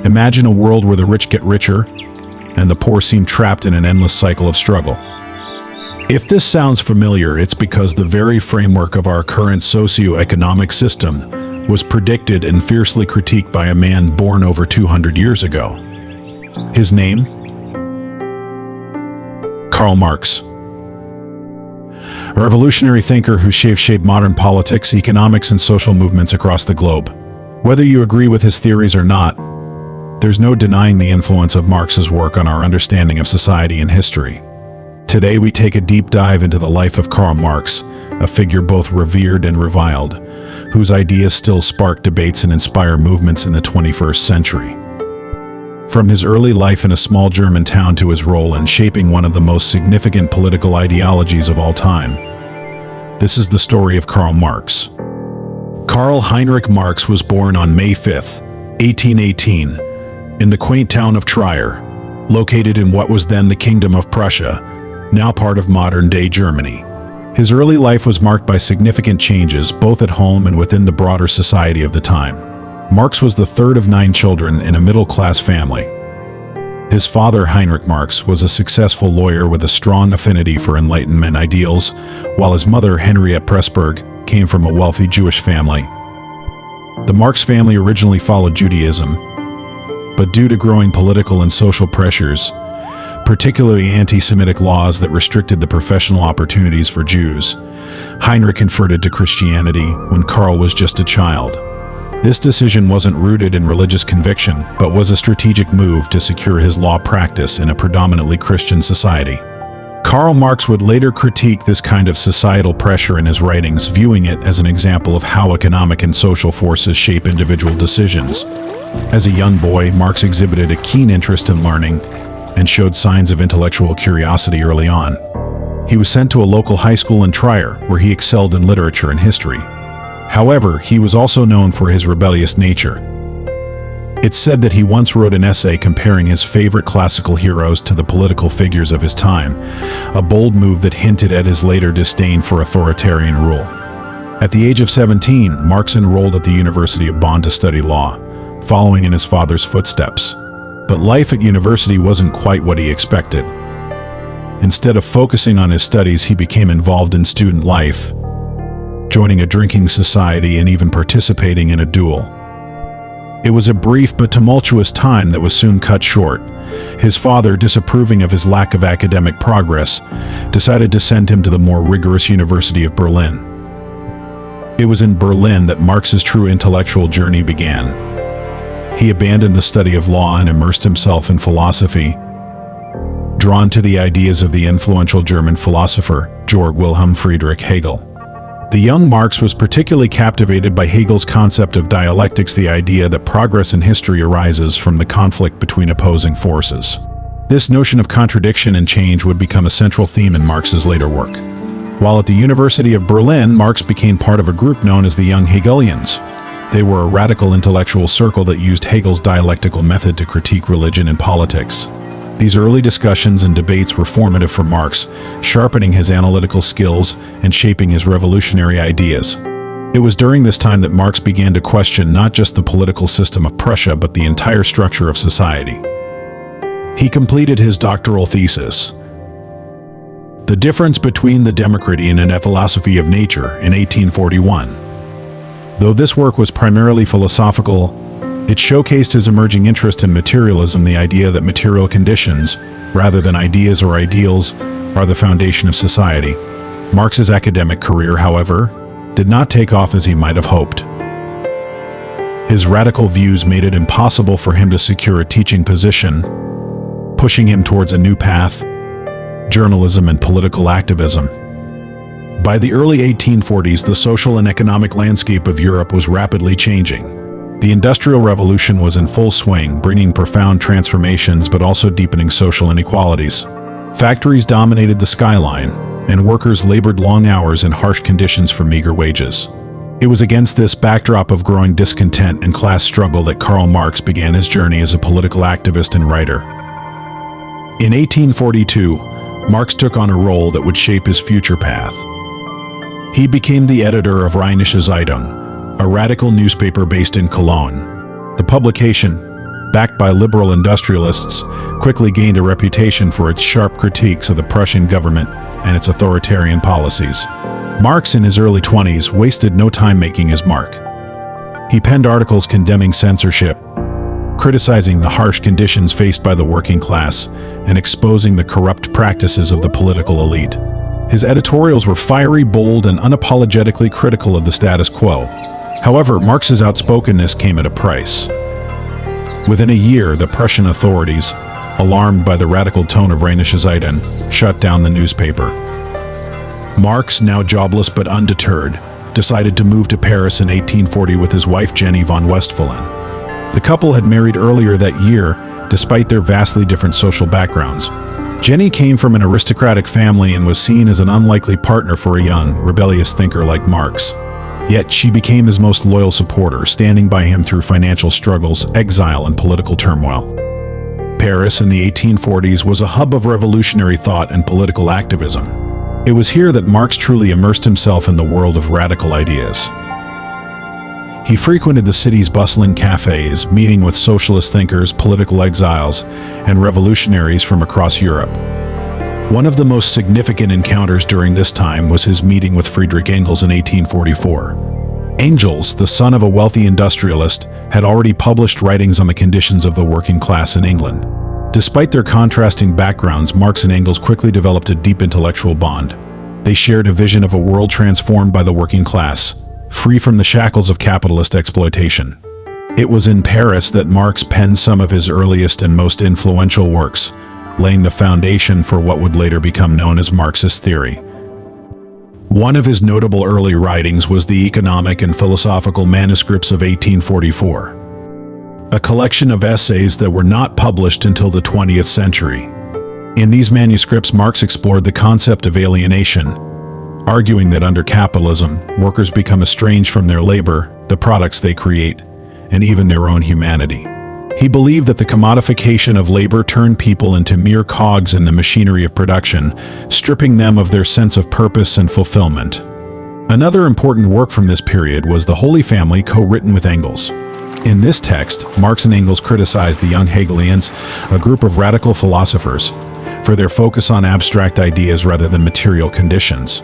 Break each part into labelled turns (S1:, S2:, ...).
S1: Imagine a world where the rich get richer and the poor seem trapped in an endless cycle of struggle. If this sounds familiar, it's because the very framework of our current socio-economic system was predicted and fiercely critiqued by a man born over 200 years ago. His name? Karl Marx. A revolutionary thinker who shaped modern politics, economics, and social movements across the globe. Whether you agree with his theories or not, there's no denying the influence of Marx's work on our understanding of society and history. Today we take a deep dive into the life of Karl Marx, a figure both revered and reviled, whose ideas still spark debates and inspire movements in the 21st century. From his early life in a small German town to his role in shaping one of the most significant political ideologies of all time, this is the story of Karl Marx. Karl Heinrich Marx was born on May 5, 1818, in the quaint town of Trier, located in what was then the Kingdom of Prussia, now part of modern-day Germany. His early life was marked by significant changes, both at home and within the broader society of the time. Marx was the third of 9 children in a middle-class family. His father, Heinrich Marx, was a successful lawyer with a strong affinity for Enlightenment ideals, while his mother, Henriette Pressburg, came from a wealthy Jewish family. The Marx family originally followed Judaism, but due to growing political and social pressures, particularly anti-Semitic laws that restricted the professional opportunities for Jews, Heinrich converted to Christianity when Karl was just a child. This decision wasn't rooted in religious conviction, but was a strategic move to secure his law practice in a predominantly Christian society. Karl Marx would later critique this kind of societal pressure in his writings, viewing it as an example of how economic and social forces shape individual decisions. As a young boy, Marx exhibited a keen interest in learning and showed signs of intellectual curiosity early on. He was sent to a local high school in Trier, where he excelled in literature and history. However, he was also known for his rebellious nature. It's said that he once wrote an essay comparing his favorite classical heroes to the political figures of his time, a bold move that hinted at his later disdain for authoritarian rule. At the age of 17, Marx enrolled at the University of Bonn to study law, following in his father's footsteps. But life at university wasn't quite what he expected. Instead of focusing on his studies, he became involved in student life, joining a drinking society and even participating in a duel. It was a brief but tumultuous time that was soon cut short. His father, disapproving of his lack of academic progress, decided to send him to the more rigorous University of Berlin. It was in Berlin that Marx's true intellectual journey began. He abandoned the study of law and immersed himself in philosophy, drawn to the ideas of the influential German philosopher Georg Wilhelm Friedrich Hegel. The young Marx was particularly captivated by Hegel's concept of dialectics, the idea that progress in history arises from the conflict between opposing forces. This notion of contradiction and change would become a central theme in Marx's later work. While at the University of Berlin, Marx became part of a group known as the Young Hegelians. They were a radical intellectual circle that used Hegel's dialectical method to critique religion and politics. These early discussions and debates were formative for Marx, sharpening his analytical skills and shaping his revolutionary ideas. It was during this time that Marx began to question not just the political system of Prussia, but the entire structure of society. He completed his doctoral thesis, The Difference Between the Democracy and a Philosophy of Nature, in 1841. Though this work was primarily philosophical, it showcased his emerging interest in materialism, the idea that material conditions, rather than ideas or ideals, are the foundation of society. Marx's academic career, however, did not take off as he might have hoped. His radical views made it impossible for him to secure a teaching position, pushing him towards a new path: journalism and political activism. By the early 1840s, the social and economic landscape of Europe was rapidly changing. The Industrial Revolution was in full swing, bringing profound transformations but also deepening social inequalities. Factories dominated the skyline, and workers labored long hours in harsh conditions for meager wages. It was against this backdrop of growing discontent and class struggle that Karl Marx began his journey as a political activist and writer. In 1842, Marx took on a role that would shape his future path. He became the editor of Rheinische Zeitung, a radical newspaper based in Cologne. The publication, backed by liberal industrialists, quickly gained a reputation for its sharp critiques of the Prussian government and its authoritarian policies. Marx, in his early 20s, wasted no time making his mark. He penned articles condemning censorship, criticizing the harsh conditions faced by the working class, and exposing the corrupt practices of the political elite. His editorials were fiery, bold, and unapologetically critical of the status quo. However, Marx's outspokenness came at a price. Within a year, the Prussian authorities, alarmed by the radical tone of Rheinische Zeitung, shut down the newspaper. Marx, now jobless but undeterred, decided to move to Paris in 1840 with his wife Jenny von Westphalen. The couple had married earlier that year, despite their vastly different social backgrounds. Jenny came from an aristocratic family and was seen as an unlikely partner for a young, rebellious thinker like Marx. Yet she became his most loyal supporter, standing by him through financial struggles, exile, and political turmoil. Paris in the 1840s was a hub of revolutionary thought and political activism. It was here that Marx truly immersed himself in the world of radical ideas. He frequented the city's bustling cafes, meeting with socialist thinkers, political exiles, and revolutionaries from across Europe. One of the most significant encounters during this time was his meeting with Friedrich Engels in 1844. Engels, the son of a wealthy industrialist, had already published writings on the conditions of the working class in England. Despite their contrasting backgrounds, Marx and Engels quickly developed a deep intellectual bond. They shared a vision of a world transformed by the working class, free from the shackles of capitalist exploitation. It was in Paris that Marx penned some of his earliest and most influential works, laying the foundation for what would later become known as Marxist theory. One of his notable early writings was the Economic and Philosophical Manuscripts of 1844, a collection of essays that were not published until the 20th century. In these manuscripts, Marx explored the concept of alienation, arguing that under capitalism, workers become estranged from their labor, the products they create, and even their own humanity. He believed that the commodification of labor turned people into mere cogs in the machinery of production, stripping them of their sense of purpose and fulfillment. Another important work from this period was The Holy Family, co-written with Engels. In this text, Marx and Engels criticized the young Hegelians, a group of radical philosophers, for their focus on abstract ideas rather than material conditions.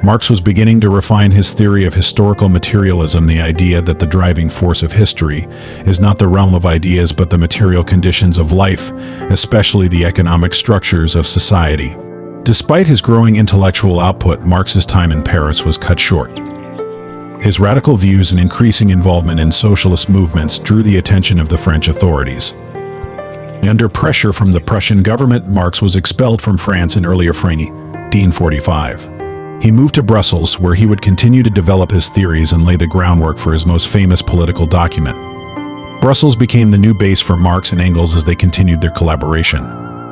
S1: Marx was beginning to refine his theory of historical materialism, the idea that the driving force of history is not the realm of ideas but the material conditions of life, especially the economic structures of society. Despite his growing intellectual output, Marx's time in Paris was cut short. His radical views and increasing involvement in socialist movements drew the attention of the French authorities. Under pressure from the Prussian government, Marx was expelled from France in early 1845. He moved to Brussels, where he would continue to develop his theories and lay the groundwork for his most famous political document. Brussels became the new base for Marx and Engels as they continued their collaboration.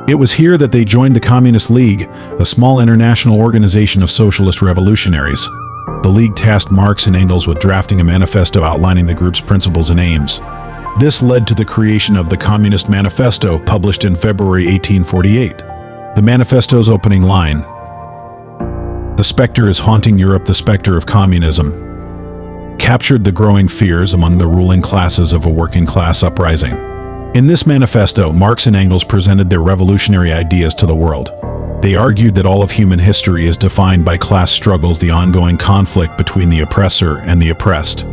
S1: It was here that they joined the Communist League, a small international organization of socialist revolutionaries. The League tasked Marx and Engels with drafting a manifesto outlining the group's principles and aims. This led to the creation of the Communist Manifesto, published in February 1848. The manifesto's opening line, "The specter is haunting Europe, the specter of communism," captured the growing fears among the ruling classes of a working class uprising. In this manifesto, Marx and Engels presented their revolutionary ideas to the world. They argued that all of human history is defined by class struggles, the ongoing conflict between the oppressor and the oppressed.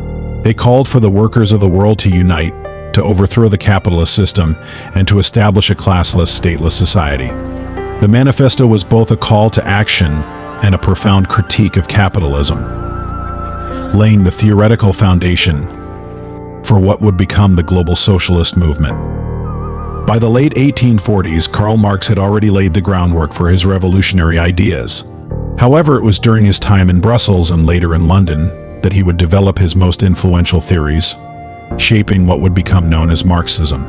S1: They called for the workers of the world to unite, to overthrow the capitalist system, and to establish a classless, stateless society. The manifesto was both a call to action and a profound critique of capitalism, laying the theoretical foundation for what would become the global socialist movement. By the late 1840s, Karl Marx had already laid the groundwork for his revolutionary ideas. However, it was during his time in Brussels and later in London that he would develop his most influential theories, shaping what would become known as Marxism.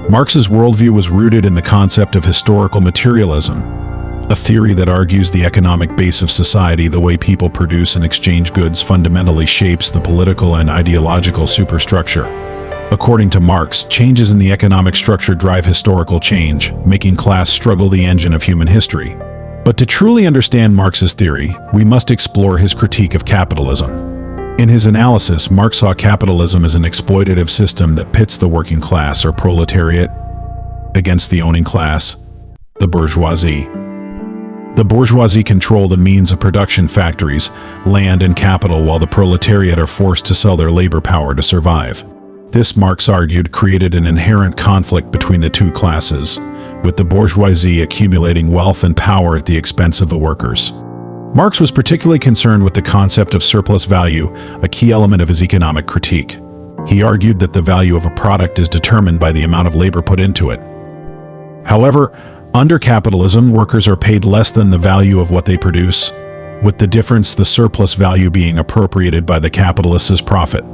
S1: Marx's worldview was rooted in the concept of historical materialism, a theory that argues the economic base of society, the way people produce and exchange goods, fundamentally shapes the political and ideological superstructure. According to Marx, changes in the economic structure drive historical change, making class struggle the engine of human history. But to truly understand Marx's theory, we must explore his critique of capitalism. In his analysis, Marx saw capitalism as an exploitative system that pits the working class or proletariat against the owning class, the bourgeoisie. The bourgeoisie control the means of production, factories, land, and capital, while the proletariat are forced to sell their labor power to survive. This, Marx argued, created an inherent conflict between the two classes, with the bourgeoisie accumulating wealth and power at the expense of the workers. Marx was particularly concerned with the concept of surplus value, a key element of his economic critique. He argued that the value of a product is determined by the amount of labor put into it. However, under capitalism, workers are paid less than the value of what they produce, with the difference, the surplus value, being appropriated by the capitalist as profit.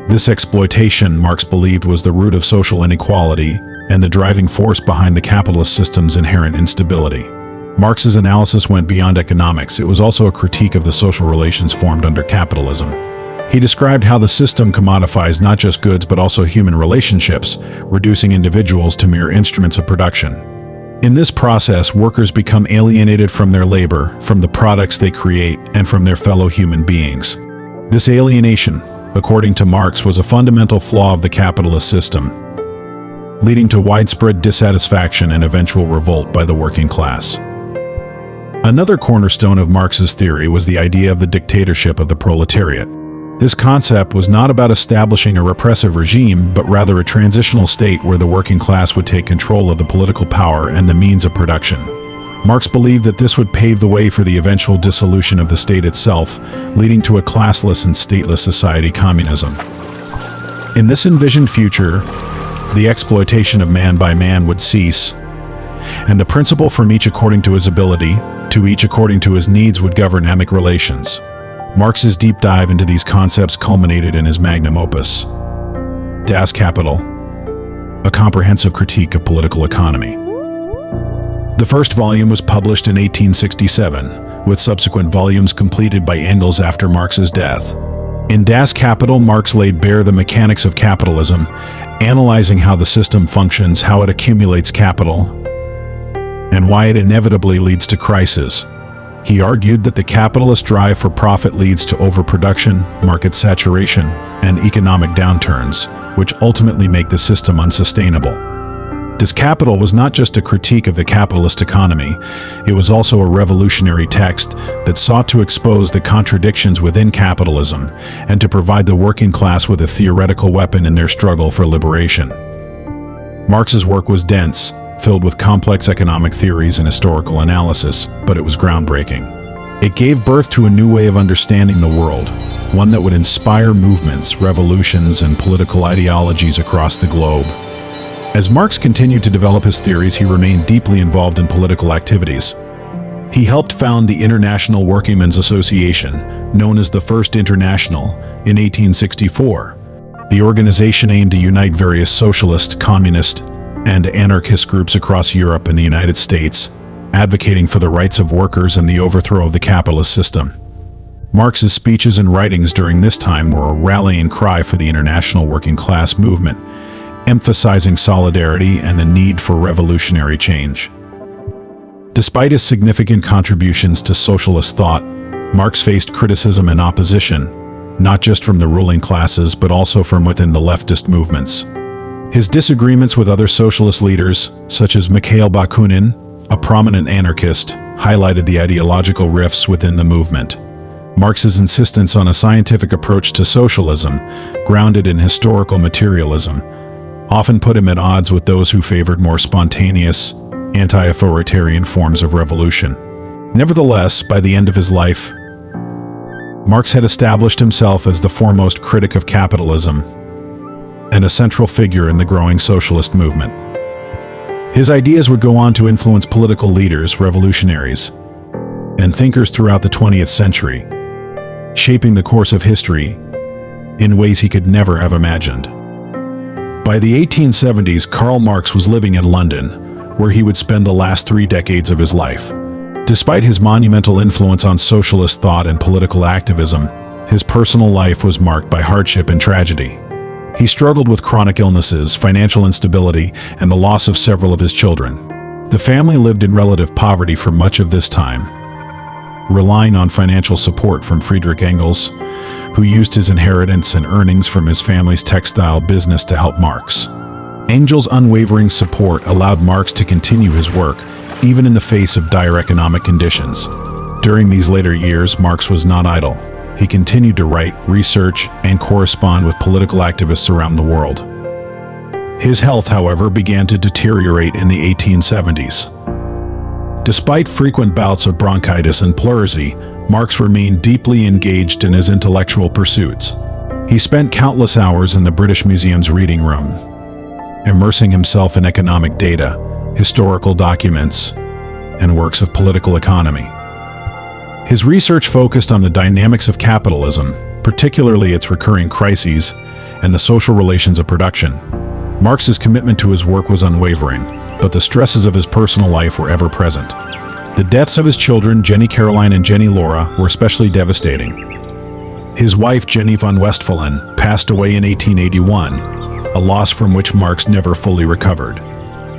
S1: This exploitation, Marx believed, was the root of social inequality and the driving force behind the capitalist system's inherent instability. Marx's analysis went beyond economics. It was also a critique of the social relations formed under capitalism. He described how the system commodifies not just goods but also human relationships, reducing individuals to mere instruments of production. In this process, workers become alienated from their labor, from the products they create, and from their fellow human beings. This alienation, according to Marx, was a fundamental flaw of the capitalist system, leading to widespread dissatisfaction and eventual revolt by the working class. Another cornerstone of Marx's theory was the idea of the dictatorship of the proletariat. This concept was not about establishing a repressive regime, but rather a transitional state where the working class would take control of the political power and the means of production. Marx believed that this would pave the way for the eventual dissolution of the state itself, leading to a classless and stateless society, communism. In this envisioned future, the exploitation of man by man would cease, and the principle "from each according to his ability, to each according to his needs" would govern economic relations. Marx's deep dive into these concepts culminated in his magnum opus, Das Kapital, a comprehensive critique of political economy. The first volume was published in 1867, with subsequent volumes completed by Engels after Marx's death. In Das Kapital, Marx laid bare the mechanics of capitalism, analyzing how the system functions, how it accumulates capital, and why it inevitably leads to crisis. He argued that the capitalist drive for profit leads to overproduction, market saturation, and economic downturns, which ultimately make the system unsustainable. Das Kapital was not just a critique of the capitalist economy, it was also a revolutionary text that sought to expose the contradictions within capitalism and to provide the working class with a theoretical weapon in their struggle for liberation. Marx's work was dense, filled with complex economic theories and historical analysis, but it was groundbreaking. It gave birth to a new way of understanding the world, one that would inspire movements, revolutions, and political ideologies across the globe. As Marx continued to develop his theories, he remained deeply involved in political activities. He helped found the International Workingmen's Association, known as the First International, in 1864. The organization aimed to unite various socialist, communist, and anarchist groups across Europe and the United States, advocating for the rights of workers and the overthrow of the capitalist system. Marx's speeches and writings during this time were a rallying cry for the international working class movement, emphasizing solidarity and the need for revolutionary change. Despite his significant contributions to socialist thought, Marx faced criticism and opposition, not just from the ruling classes but also from within the leftist movements. His disagreements with other socialist leaders, such as Mikhail Bakunin, a prominent anarchist, highlighted the ideological rifts within the movement. Marx's insistence on a scientific approach to socialism, grounded in historical materialism, often put him at odds with those who favored more spontaneous, anti-authoritarian forms of revolution. Nevertheless, by the end of his life, Marx had established himself as the foremost critic of capitalism and a central figure in the growing socialist movement. His ideas would go on to influence political leaders, revolutionaries, and thinkers throughout the 20th century, shaping the course of history in ways he could never have imagined. By the 1870s, Karl Marx was living in London, where he would spend the last 3 decades of his life. Despite his monumental influence on socialist thought and political activism, his personal life was marked by hardship and tragedy. He struggled with chronic illnesses, financial instability, and the loss of several of his children. The family lived in relative poverty for much of this time, relying on financial support from Friedrich Engels, who used his inheritance and earnings from his family's textile business to help Marx. Engel's unwavering support allowed Marx to continue his work, even in the face of dire economic conditions. During these later years, Marx was not idle. He continued to write, research, and correspond with political activists around the world. His health, however, began to deteriorate in the 1870s. Despite frequent bouts of bronchitis and pleurisy, Marx remained deeply engaged in his intellectual pursuits. He spent countless hours in the British Museum's reading room, immersing himself in economic data, historical documents, and works of political economy. His research focused on the dynamics of capitalism, particularly its recurring crises and the social relations of production. Marx's commitment to his work was unwavering, but the stresses of his personal life were ever present. The deaths of his children, Jenny Caroline and Jenny Laura, were especially devastating. His wife, Jenny von Westphalen, passed away in 1881, a loss from which Marx never fully recovered.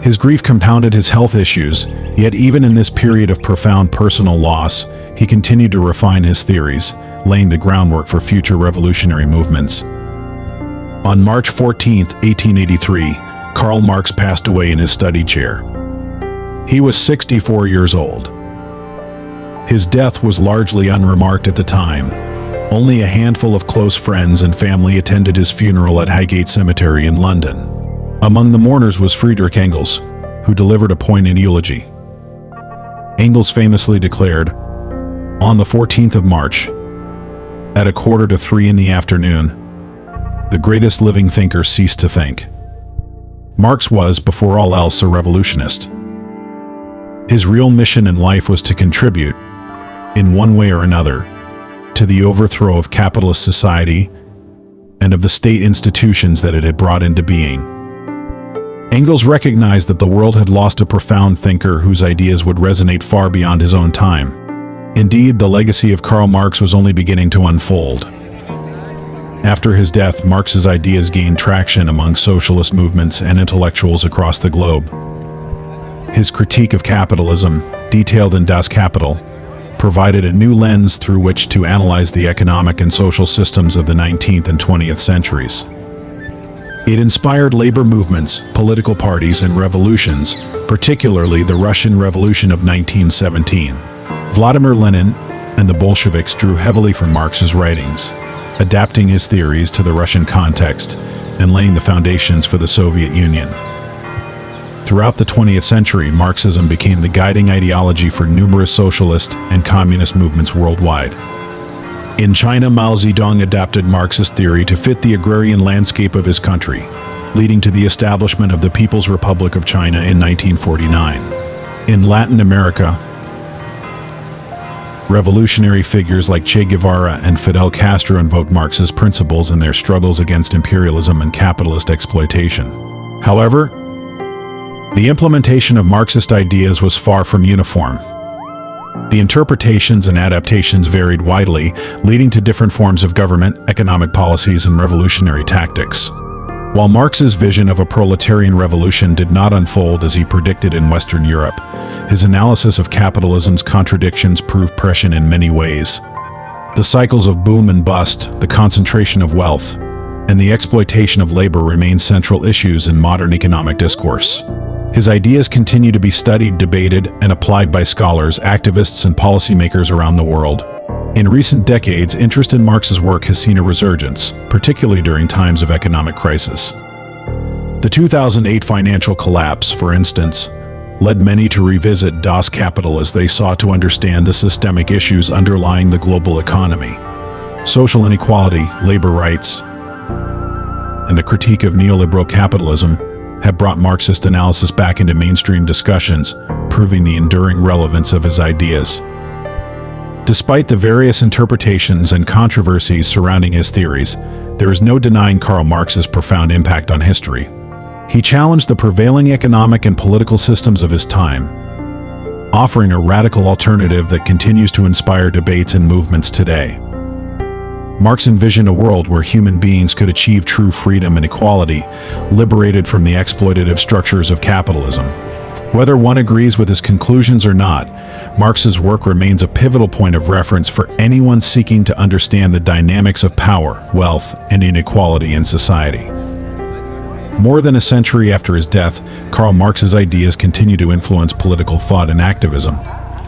S1: His grief compounded his health issues, yet even in this period of profound personal loss, he continued to refine his theories, laying the groundwork for future revolutionary movements. On March 14, 1883, Karl Marx passed away in his study chair. He was 64 years old. His death was largely unremarked at the time. Only a handful of close friends and family attended his funeral at Highgate Cemetery in London. Among the mourners was Friedrich Engels, who delivered a poignant eulogy. Engels famously declared, "On the 14th of March, at 2:45 in the afternoon, the greatest living thinker ceased to think." Marx was, before all else, a revolutionist. His real mission in life was to contribute, in one way or another, to the overthrow of capitalist society and of the state institutions that it had brought into being. Engels recognized that the world had lost a profound thinker whose ideas would resonate far beyond his own time. Indeed, the legacy of Karl Marx was only beginning to unfold. After his death, Marx's ideas gained traction among socialist movements and intellectuals across the globe. His critique of capitalism, detailed in Das Kapital, provided a new lens through which to analyze the economic and social systems of the 19th and 20th centuries. It inspired labor movements, political parties, and revolutions, particularly the Russian Revolution of 1917. Vladimir Lenin and the Bolsheviks drew heavily from Marx's writings, adapting his theories to the Russian context and laying the foundations for the Soviet Union. Throughout the 20th century, Marxism became the guiding ideology for numerous socialist and communist movements worldwide. In China, Mao Zedong adapted Marxist theory to fit the agrarian landscape of his country, leading to the establishment of the People's Republic of China in 1949. In Latin America, revolutionary figures like Che Guevara and Fidel Castro invoked Marx's principles in their struggles against imperialism and capitalist exploitation. However, the implementation of Marxist ideas was far from uniform. The interpretations and adaptations varied widely, leading to different forms of government, economic policies, and revolutionary tactics. While Marx's vision of a proletarian revolution did not unfold as he predicted in Western Europe, his analysis of capitalism's contradictions proved prescient in many ways. The cycles of boom and bust, the concentration of wealth, and the exploitation of labor remain central issues in modern economic discourse. His ideas continue to be studied, debated, and applied by scholars, activists, and policymakers around the world. In recent decades, interest in Marx's work has seen a resurgence, particularly during times of economic crisis. The 2008 financial collapse, for instance, led many to revisit Das Kapital as they sought to understand the systemic issues underlying the global economy. Social inequality, labor rights, and the critique of neoliberal capitalism have brought Marxist analysis back into mainstream discussions, proving the enduring relevance of his ideas. Despite the various interpretations and controversies surrounding his theories, there is no denying Karl Marx's profound impact on history. He challenged the prevailing economic and political systems of his time, offering a radical alternative that continues to inspire debates and movements today. Marx envisioned a world where human beings could achieve true freedom and equality, liberated from the exploitative structures of capitalism. Whether one agrees with his conclusions or not, Marx's work remains a pivotal point of reference for anyone seeking to understand the dynamics of power, wealth, and inequality in society. More than a century after his death, Karl Marx's ideas continue to influence political thought and activism.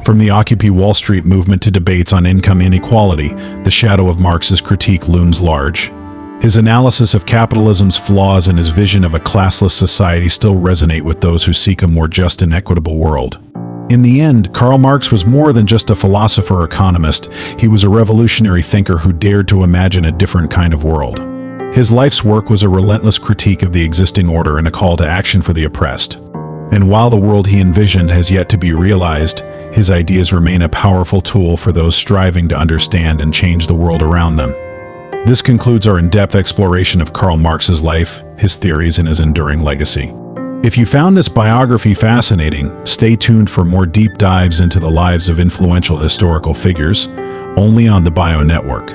S1: From the Occupy Wall Street movement to debates on income inequality, the shadow of Marx's critique looms large. His analysis of capitalism's flaws and his vision of a classless society still resonate with those who seek a more just and equitable world. In the end, Karl Marx was more than just a philosopher or economist. He was a revolutionary thinker who dared to imagine a different kind of world. His life's work was a relentless critique of the existing order and a call to action for the oppressed. And while the world he envisioned has yet to be realized, his ideas remain a powerful tool for those striving to understand and change the world around them. This concludes our in-depth exploration of Karl Marx's life, his theories, and his enduring legacy. If you found this biography fascinating, stay tuned for more deep dives into the lives of influential historical figures, only on the Bio Network.